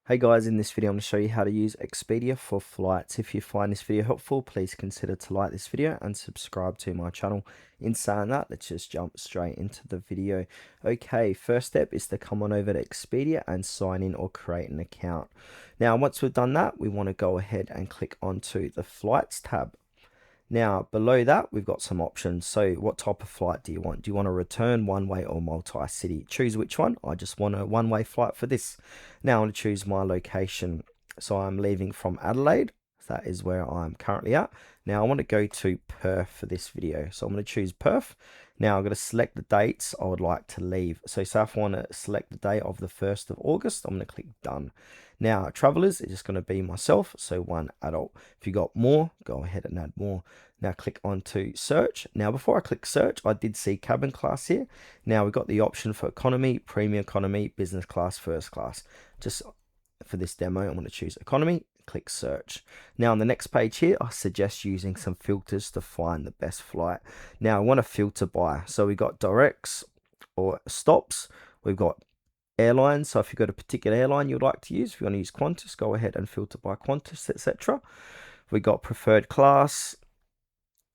Hey guys, in this video I'm going to show you how to use Expedia for flights. If you find this video helpful, please consider to like this video and subscribe to my channel. In saying that, let's just jump straight into the video. Okay, first step is to come on over to Expedia and sign in or create an account. Now, once we've done that, we want to go ahead and click onto the flights tab. Now, below that, we've got some options. So what type of flight do you want? Do you want a return, one-way, or multi-city? Choose which one. I just want a one-way flight for this. Now I want to choose my location. So I'm leaving from Adelaide. That is where I'm currently at. Now I want to go to Perth for this video. So I'm going to choose Perth. Now I'm going to select the dates I would like to leave. So say if I want to select the date of the 1st of August, I'm going to click done. Now, travelers is just going to be myself, so one adult. If you got more, go ahead and add more. Now click on to search. Now before I click search, I did see cabin class here. Now we've got the option for economy, premium economy, business class, first class. Just for this demo, I'm going to choose economy, click search. Now on the next page here, I suggest using some filters to find the best flight. Now I want to filter by, so we've got directs or stops. We've got airlines. So if you've got a particular airline you'd like to use, if you want to use Qantas, go ahead and filter by Qantas, etc. We got preferred class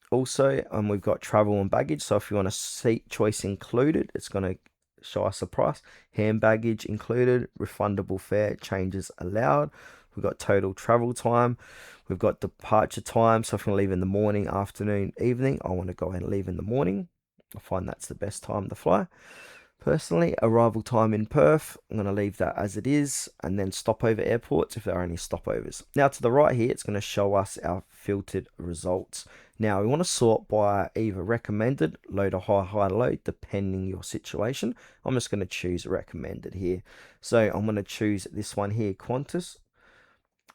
also, and we've got travel and baggage. So if you want a seat choice included, it's going to show us a price. Hand baggage included, refundable fare, changes allowed. We've got total travel time. We've got departure time. So if I'm going to leave in the morning, afternoon, evening, I want to go ahead and leave in the morning. I find that's the best time to fly. Personally, arrival time in Perth, I'm going to leave that as it is, and then stopover airports if there are any stopovers. Now to the right here, it's going to show us our filtered results. Now we want to sort by either recommended, low to high, high to low, depending your situation. I'm just going to choose recommended here. So I'm going to choose this one here, Qantas.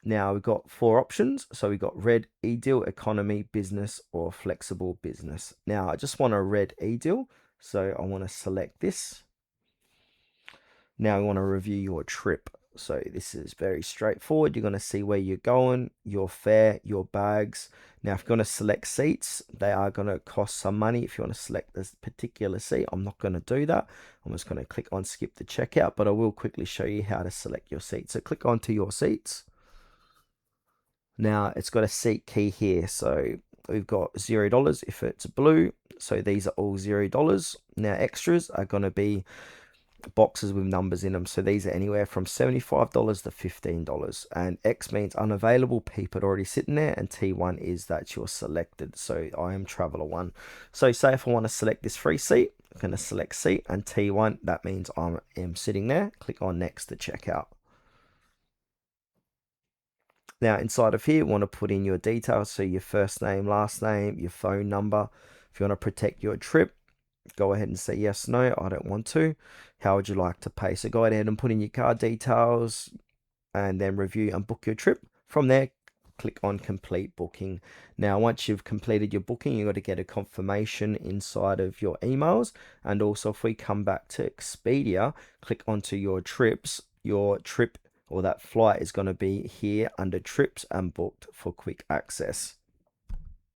Now we've got 4 options. So we've got red, e-deal, economy, business, or flexible business. Now I just want a red e-deal. So I want to select this. Now we want to review your trip. So this is very straightforward. You're going to see where you're going, your fare, your bags. Now if you're going to select seats, they are going to cost some money. If you want to select this particular seat, I'm not going to do that. I'm just going to click on skip the checkout, but I will quickly show you how to select your seat. So click onto your seats. Now it's got a seat key here. So we've got $0 if it's blue. So these are all $0. Now extras are going to be boxes with numbers in them. So these are anywhere from $75 to $15. And X means unavailable, people already sitting there. And T1 is that you're selected. So I am traveler 1. So say if I want to select this free seat, I'm going to select seat, and T1, that means I am sitting there. Click on next to checkout. Now inside of here, you want to put in your details. So your first name, last name, your phone number. If you want to protect your trip, go ahead and say yes, no, I don't want to. How would you like to pay? So go ahead and put in your card details and then review and book your trip. From there, click on complete booking. Now, once you've completed your booking, you've got to get a confirmation inside of your emails. And also if we come back to Expedia, click onto your trips, your trip or that flight is going to be here under trips and booked for quick access.